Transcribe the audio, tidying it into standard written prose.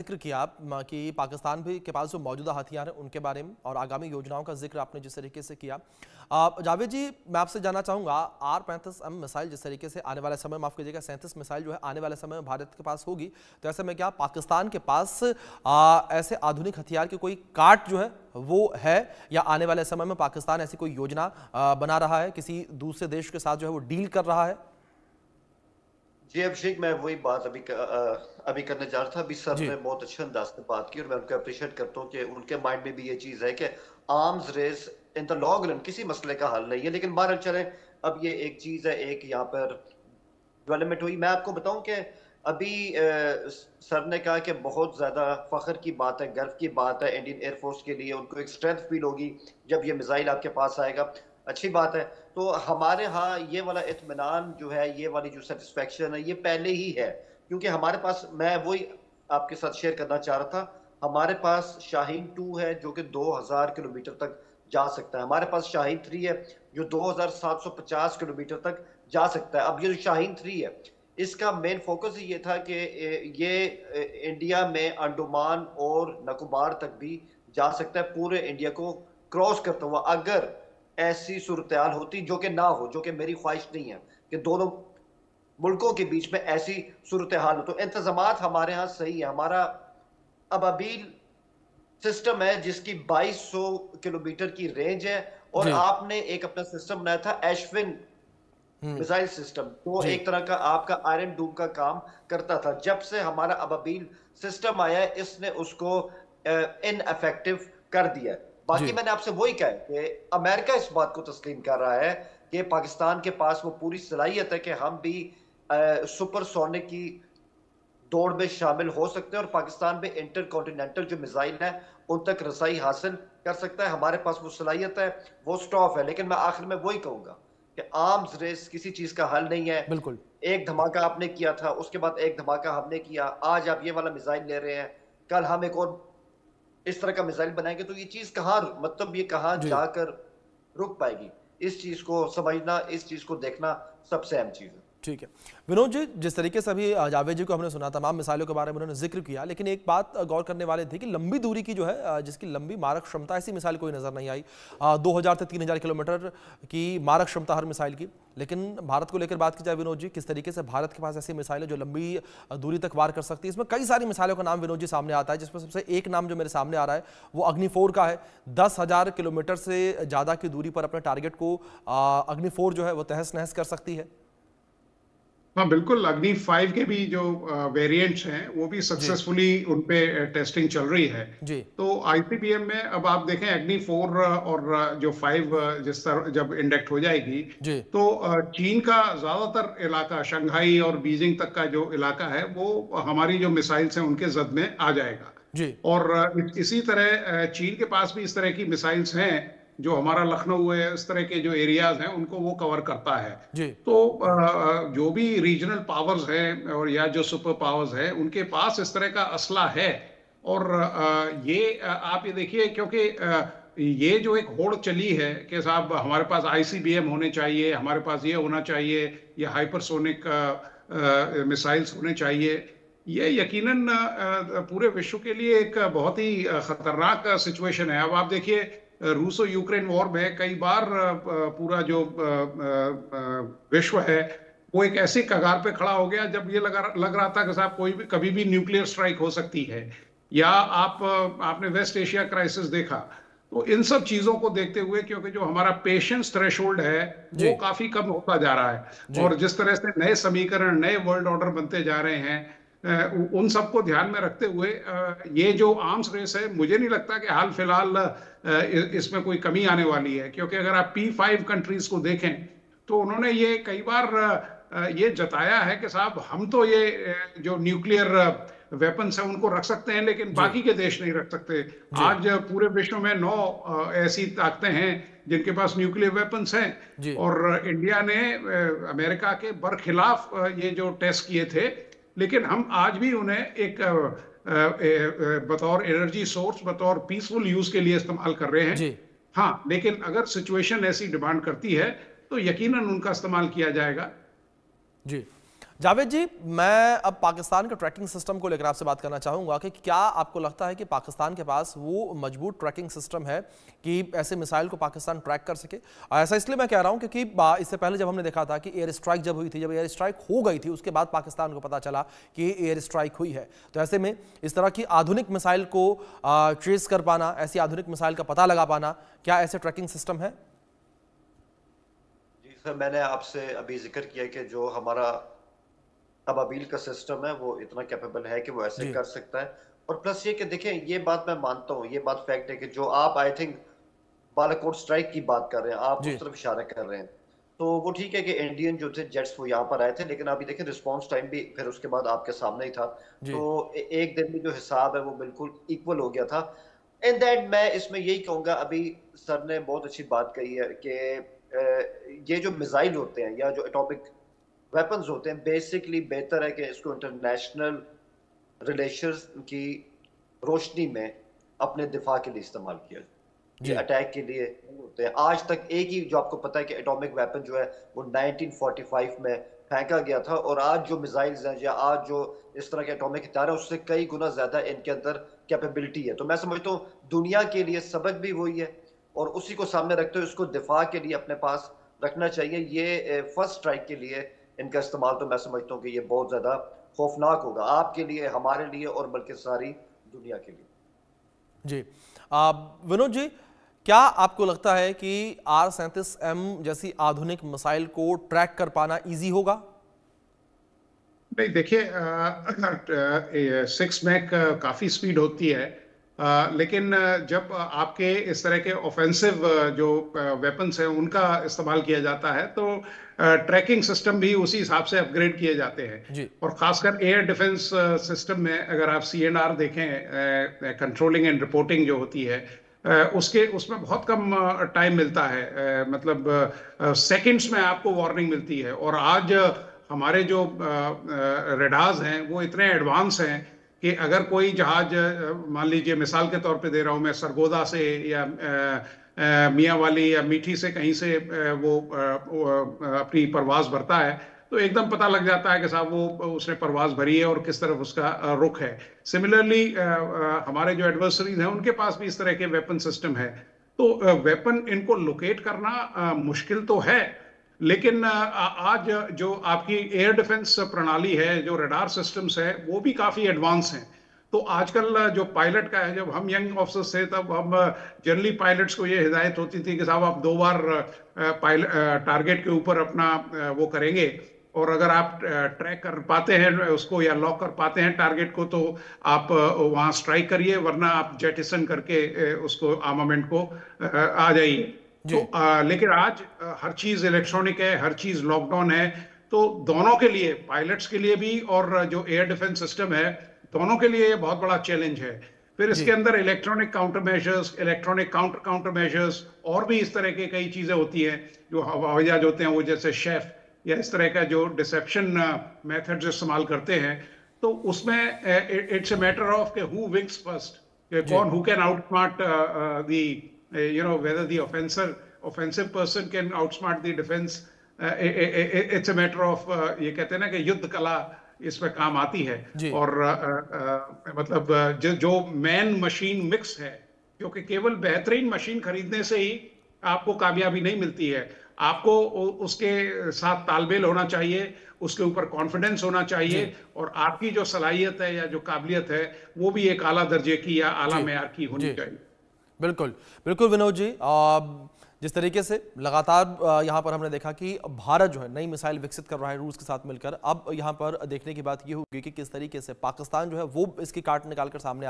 जिक्र किया कि पाकिस्तान भी के पास जो मौजूदा हथियार हैं उनके बारे में और आगामी योजनाओं का जिक्र आपने जिस तरीके से किया। जावेद जी, मैं आपसे जानना चाहूँगा R-35M मिसाइल जिस तरीके से आने वाले समय, माफ़ कीजिएगा, 37 मिसाइल जो है आने वाले समय में भारत के पास होगी, तो ऐसे में क्या पाकिस्तान के पास ऐसे आधुनिक हथियार की कोई काट जो है वो है, या आने वाले समय में पाकिस्तान ऐसी कोई योजना बना रहा है, किसी दूसरे देश के साथ जो है वो डील कर रहा है? जी अभिषेक, मैं वही बात अभी करने जा रहा था। अभी सर जी। ने बहुत अच्छे अंदाज से बात की और मैं उनको अप्रिशिएट करता हूँ कि उनके माइंड में भी ये चीज है कि arms race in the long run किसी मसले का हल नहीं है। लेकिन बहरहाल चले, अब ये एक चीज है, एक यहाँ पर डेवलपमेंट हुई। मैं आपको बताऊं कि अभी सर ने कहा कि बहुत ज्यादा फख्र की बात है, गर्व की बात है इंडियन एयरफोर्स के लिए, उनको एक स्ट्रेंथ फील होगी जब ये मिसाइल आपके पास आएगा। अच्छी बात है। तो हमारे यहाँ ये वाला इत्मीनान जो है, ये वाली जो सेटिस्फेक्शन है, ये पहले ही है, क्योंकि हमारे पास, मैं वही आपके साथ शेयर करना चाह रहा था, हमारे पास शाहीन 2 है जो कि 2000 किलोमीटर तक जा सकता है। हमारे पास शाहीन 3 है जो 2750 किलोमीटर तक जा सकता है। अब ये जो शाहीन 3 है, इसका मेन फोकस ही ये था कि ये इंडिया में अंडमान और निकोबार तक भी जा सकता है, पूरे इंडिया को क्रॉस करता हुआ। अगर ऐसी सूरत हाल होती, जो कि ना हो, जो कि मेरी ख्वाहिश नहीं है कि दोनों मुल्कों के बीच में ऐसी सूरत हाल हो, तो इंतजामात हमारे यहाँ सही है। हमारा अबाबील सिस्टम है जिसकी 2200 किलोमीटर की रेंज है, और जी। आपने एक अपना सिस्टम बनाया था एशविन हम्म। मिसाइल सिस्टम, तो जी। एक तरह का आपका आयरन डूम का काम करता था। जब से हमारा अबाबील सिस्टम आया है, इसने उसको इनएफेक्टिव कर दिया है। बाकी जी। मैंने आपसे वही कहा कि अमेरिका इस बात को तस्लीम कर रहा है कि पाकिस्तान के पास वो पूरी सलाहियत है कि हम भी सुपरसोनिक की दौड़ में शामिल हो सकते हैं और पाकिस्तान में इंटर कॉन्टिनेंटल जो मिसाइल है उन तक रसाई हासिल कर सकता है। हमारे पास वो सलाहियत है, वो स्टॉफ है। लेकिन मैं आखिर में वही कहूंगा कि आर्म्स रेस किसी चीज का हल नहीं है। बिल्कुल। एक धमाका आपने किया था, उसके बाद एक धमाका हमने किया, आज आप ये वाला मिसाइल ले रहे हैं, कल हम एक और इस तरह का मिसाइल बनाएंगे, तो ये चीज कहाँ, मतलब ये कहाँ जी। जाकर रुक पाएगी? इस चीज को समझना, इस चीज को देखना सबसे अहम चीज है। ठीक है। विनोद जी, जिस तरीके से अभी जावेद जी को हमने सुना, तमाम मिसाइलों के बारे में उन्होंने जिक्र किया, लेकिन एक बात गौर करने वाले थे कि लंबी दूरी की जो है, जिसकी लंबी मारक क्षमता, ऐसी मिसाइल कोई नजर नहीं आई। 2000 से 3000 किलोमीटर की मारक क्षमता हर मिसाइल की। लेकिन भारत को लेकर बात की जाए विनोद जी, किस तरीके से भारत के पास ऐसी मिसाइल है जो लंबी दूरी तक वार कर सकती है। इसमें कई सारी मिसाइलों का नाम विनोद जी सामने आता है, जिसमें सबसे एक नाम जो मेरे सामने आ रहा है वो अग्नि-4 का है। 10,000 किलोमीटर से ज्यादा की दूरी पर अपने टारगेट को अग्नि-4 जो है वो तहस नहस कर सकती है। हाँ बिल्कुल, अग्नि 5 के भी जो वेरिएंट्स हैं वो भी जी। सक्सेसफुली उन पे टेस्टिंग चल रही है। जी। तो आईसीबीएम में अब आप देखें, अग्नि 4 और जो 5 जिस तरह जब इंडक्ट हो जाएगी, जी। तो चीन का ज्यादातर इलाका, शंघाई और बीजिंग तक का जो इलाका है, वो हमारी जो मिसाइल्स हैं उनके जद में आ जाएगा। जी। और इसी तरह चीन के पास भी इस तरह की मिसाइल्स हैं, जो हमारा लखनऊ है, इस तरह के जो एरियाज हैं उनको वो कवर करता है। जी। तो जो भी रीजनल पावर्स हैं और या जो सुपर पावर्स हैं, उनके पास इस तरह का असला है। और ये आप ये देखिए, क्योंकि ये जो एक होड़ चली है कि साहब हमारे पास आईसीबीएम होने चाहिए, हमारे पास ये होना चाहिए, ये हाइपरसोनिक मिसाइल्स होने चाहिए, ये यकीनन पूरे विश्व के लिए एक बहुत ही खतरनाक सिचुएशन है। अब आप देखिए, रूस और यूक्रेन वॉर में कई बार पूरा जो विश्व है वो एक ऐसी कगार पे खड़ा हो गया जब ये लग रहा था कि साहब कोई भी कभी भी न्यूक्लियर स्ट्राइक हो सकती है। या आपने वेस्ट एशिया क्राइसिस देखा। तो इन सब चीजों को देखते हुए, क्योंकि जो हमारा पेशेंस थ्रेशोल्ड है जी। वो काफी कम होता जा रहा है, जी। और जिस तरह से नए समीकरण, नए वर्ल्ड ऑर्डर बनते जा रहे हैं, उन सबको ध्यान में रखते हुए ये जो आर्म्स रेस है, मुझे नहीं लगता कि हाल फिलहाल इसमें कोई कमी आने वाली है। क्योंकि अगर आप P5 कंट्रीज को देखें, तो उन्होंने ये कई बार ये जताया है कि साहब हम तो ये जो न्यूक्लियर वेपन्स हैं उनको रख सकते हैं, लेकिन जी। बाकी के देश नहीं रख सकते। जी। आज पूरे विश्व में 9 ऐसी ताकतें हैं जिनके पास न्यूक्लियर वेपन्स हैं। जी। और इंडिया ने अमेरिका के बरखिलाफ ये जो टेस्ट किए थे, लेकिन हम आज भी उन्हें एक बतौर एनर्जी सोर्स, बतौर पीसफुल यूज के लिए इस्तेमाल कर रहे हैं। जी। हाँ, लेकिन अगर सिचुएशन ऐसी डिमांड करती है तो यकीनन उनका इस्तेमाल किया जाएगा। जी। जावेद जी, मैं अब पाकिस्तान के ट्रैकिंग सिस्टम को लेकर आपसे बात करना चाहूंगा कि क्या आपको लगता है कि पाकिस्तान के पास वो मजबूत ट्रैकिंग सिस्टम है कि ऐसे मिसाइल को पाकिस्तान ट्रैक कर सके? ऐसा इसलिए मैं कह रहा हूं क्योंकि इससे पहले जब हमने देखा था कि एयर स्ट्राइक जब हुई थी, जब एयर स्ट्राइक हो गई थी, उसके बाद पाकिस्तान को पता चला कि एयर स्ट्राइक हुई है। तो ऐसे में इस तरह की आधुनिक मिसाइल को ट्रेस कर पाना, ऐसी आधुनिक मिसाइल का पता लगा पाना, क्या ऐसे ट्रैकिंग सिस्टम है? जी सर, मैंने आपसे अभी जिक्र किया कि जो हमारा अबाबील का सिस्टम है वो इतना कैपेबल है कि वो ऐसे जी कर सकता है। और प्लस ये कि देखें, ये बात मैं मानता हूँ, ये बात फैक्ट है कि जो आप आई थिंक बालाकोट स्ट्राइक की बात कर रहे हैं, आप जी उस तरफ इशारा कर रहे हैं, तो वो ठीक है कि इंडियन जो थे जेट्स वो यहाँ पर आए थे, लेकिन अभी देखें रिस्पॉन्स टाइम भी फिर उसके बाद आपके सामने ही था। जी तो एक दिन में जो हिसाब है वो बिल्कुल इक्वल हो गया था। इन दैट मैं इसमें यही कहूंगा, अभी सर ने बहुत अच्छी बात कही है कि ये जो मिसाइल होते हैं या जो एटॉमिक वेपन्स होते हैं, बेसिकली बेहतर है कि इसको इंटरनेशनल रिलेशंस की रोशनी में अपने दिफा के लिए इस्तेमाल किया जाए। ये जी अटैक के लिए नहीं होते हैं। आज तक एक ही, जो आपको पता है कि एटॉमिक वेपन जो है वो 1945 में फेंका गया था, और आज जो मिसाइल्स हैं या आज जो इस तरह के एटॉमिक हथियार है उससे कई गुना ज्यादा इनके अंदर कैपेबिलिटी है। तो मैं समझता हूँ दुनिया के लिए सबक भी वही है, और उसी को सामने रखते हुए उसको दिफा के लिए अपने पास रखना चाहिए। ये फर्स्ट स्ट्राइक के लिए इनका इस्तेमाल, तो मैं समझता हूँ कि ये बहुत ज्यादा खौफनाक होगा आपके लिए, हमारे लिए, और बल्कि सारी दुनिया के लिए। जी विनोद जी, क्या आपको लगता है कि R-37M जैसी आधुनिक मिसाइल को ट्रैक कर पाना इजी होगा? नहीं, देखिए, 6 मैक काफ़ी स्पीड होती है, लेकिन जब आपके इस तरह के ऑफेंसिव जो वेपन्स हैं उनका इस्तेमाल किया जाता है तो ट्रैकिंग सिस्टम भी उसी हिसाब से अपग्रेड किए जाते हैं। जी और खासकर एयर डिफेंस सिस्टम में अगर आप CNR देखें, कंट्रोलिंग एंड रिपोर्टिंग जो होती है, उसमें बहुत कम टाइम मिलता है, मतलब सेकंड्स में आपको वार्निंग मिलती है। और आज हमारे जो रेडार्स हैं वो इतने एडवांस हैं कि अगर कोई जहाज, मान लीजिए मिसाल के तौर पे दे रहा हूं मैं, सरगोदा से या मियाँ वाली या मीठी से कहीं से अपनी परवाज भरता है, तो एकदम पता लग जाता है कि साहब वो उसने परवाज भरी है और किस तरफ उसका रुख है। सिमिलरली हमारे जो एडवर्सरीज हैं उनके पास भी इस तरह के वेपन सिस्टम है। तो वेपन इनको लोकेट करना मुश्किल तो है, लेकिन आज जो आपकी एयर डिफेंस प्रणाली है, जो रडार सिस्टम्स है, वो भी काफी एडवांस हैं। तो आजकल जो पायलट का है, जब हम यंग ऑफिसर्स थे तब हम जनरली पायलट्स को ये हिदायत होती थी कि साहब आप 2 बार टारगेट के ऊपर अपना वो करेंगे, और अगर आप ट्रैक कर पाते हैं उसको या लॉक कर पाते हैं टारगेट को, तो आप वहां स्ट्राइक करिए, वरना आप जेटिसन करके उसको आर्मामेंट को आ जाइए। जी तो लेकिन आज हर चीज इलेक्ट्रॉनिक है, हर चीज लॉकडाउन है, तो दोनों के लिए, पायलट्स के लिए भी और जो एयर डिफेंस सिस्टम है, दोनों के लिए ये बहुत बड़ा चैलेंज है। फिर इसके जी अंदर electronic counter measures, electronic counter measures, और भी इस तरह के कई चीजें होती हैं जो हवाई जहाज होते हैं वो, जैसे शेफ या इस तरह का जो डिसेप्शन मेथड्स इस्तेमाल करते हैं। तो उसमें इट्स अ मैटर ऑफ के हु विंग्स फर्स्ट, जी कौन, who can outsmart the whether the offensive person can outsmart the defense. It's a matter of ये कहते हैं ना कि युद्ध कला इसमें काम आती है। जी और मतलब जो मैन मशीन मिक्स है, क्योंकि केवल बेहतरीन मशीन खरीदने से ही आपको कामयाबी नहीं मिलती है, आपको उसके साथ तालमेल होना चाहिए, उसके ऊपर कॉन्फिडेंस होना चाहिए, जी और आपकी जो सलाहियत है या जो काबिलियत है वो भी एक आला दर्जे की या आला जी मेयार की होनी जी चाहिए। बिल्कुल बिल्कुल विनोद जी, जिस तरीके से लगातार यहाँ पर हमने देखा कि भारत जो है नई मिसाइल विकसित कर रहा है रूस के साथ मिलकर, अब यहाँ पर देखने की बात ये होगी कि किस तरीके से पाकिस्तान जो है वो इसकी काट निकाल कर सामने आता है।